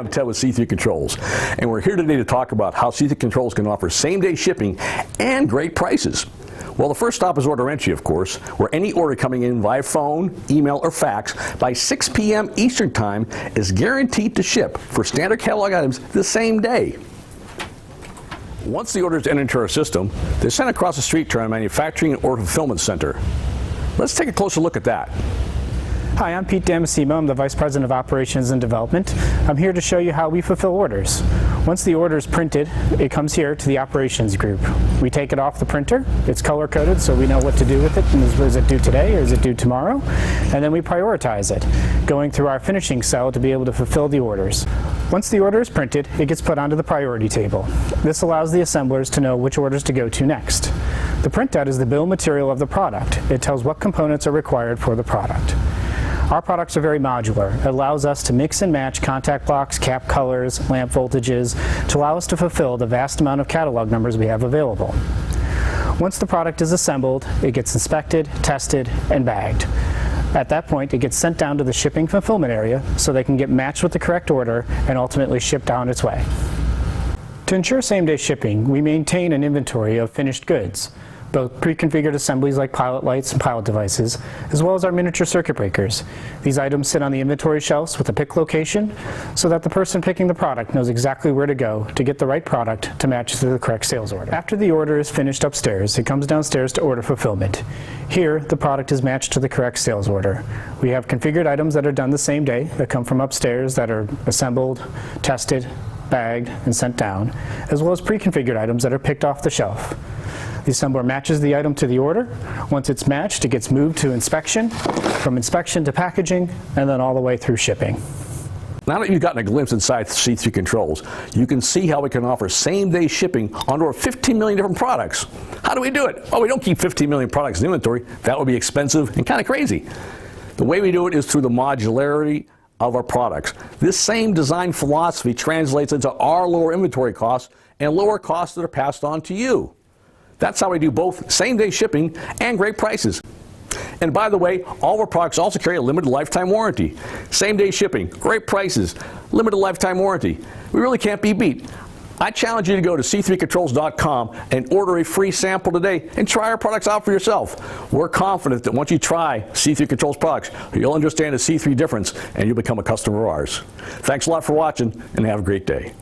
I'm Ted with C3 Controls, and we're here today to talk about how C3 Controls can offer same-day shipping and great prices. Well, the first stop is order entry, of course, where any order coming in via phone, email, or fax by 6 p.m. Eastern Time is guaranteed to ship for standard catalog items the same day. Once the order is entered into our system, they're sent across the street to our manufacturing and order fulfillment center. Let's take a closer look at that. Hi, I'm Pete Damasimo. I'm the Vice President of Operations and Development. I'm here to show you how we fulfill orders. Once the order is printed, it comes here to the operations group. We take it off the printer. It's color-coded so we know what to do with it. And is it due today or is it due tomorrow? And then we prioritize it, going through our finishing cell to be able to fulfill the orders. Once the order is printed, it gets put onto the priority table. This allows the assemblers to know which orders to go to next. The printout is the bill of material of the product. It tells what components are required for the product. Our products are very modular. It allows us to mix and match contact blocks, cap colors, lamp voltages to allow us to fulfill the vast amount of catalog numbers we have available. Once the product is assembled, it gets inspected, tested, and bagged. At that point, it gets sent down to the shipping fulfillment area so they can get matched with the correct order and ultimately shipped on its way. To ensure same-day shipping, we maintain an inventory of finished goods, both pre-configured assemblies like pilot lights and pilot devices, as well as our miniature circuit breakers. These items sit on the inventory shelves with a pick location so that the person picking the product knows exactly where to go to get the right product to match to the correct sales order. After the order is finished upstairs, it comes downstairs to order fulfillment. Here, the product is matched to the correct sales order. We have configured items that are done the same day that come from upstairs that are assembled, tested, bagged, and sent down, as well as pre-configured items that are picked off the shelf. The assembler matches the item to the order. Once it's matched, it gets moved to inspection, from inspection to packaging, and then all the way through shipping. Now that you've gotten a glimpse inside C3 Controls, you can see how we can offer same-day shipping on over 15 million different products. How do we do it? Well, we don't keep 15 million products in inventory. That would be expensive and kind of crazy. The way we do it is through the modularity of our products. This same design philosophy translates into our lower inventory costs and lower costs that are passed on to you. That's how we do both same-day shipping and great prices. And by the way, all of our products also carry a limited lifetime warranty. Same-day shipping, great prices, limited lifetime warranty. We really can't be beat. I challenge you to go to c3controls.com and order a free sample today and try our products out for yourself. We're confident that once you try C3 Controls products, you'll understand the C3 difference and you'll become a customer of ours. Thanks a lot for watching and have a great day.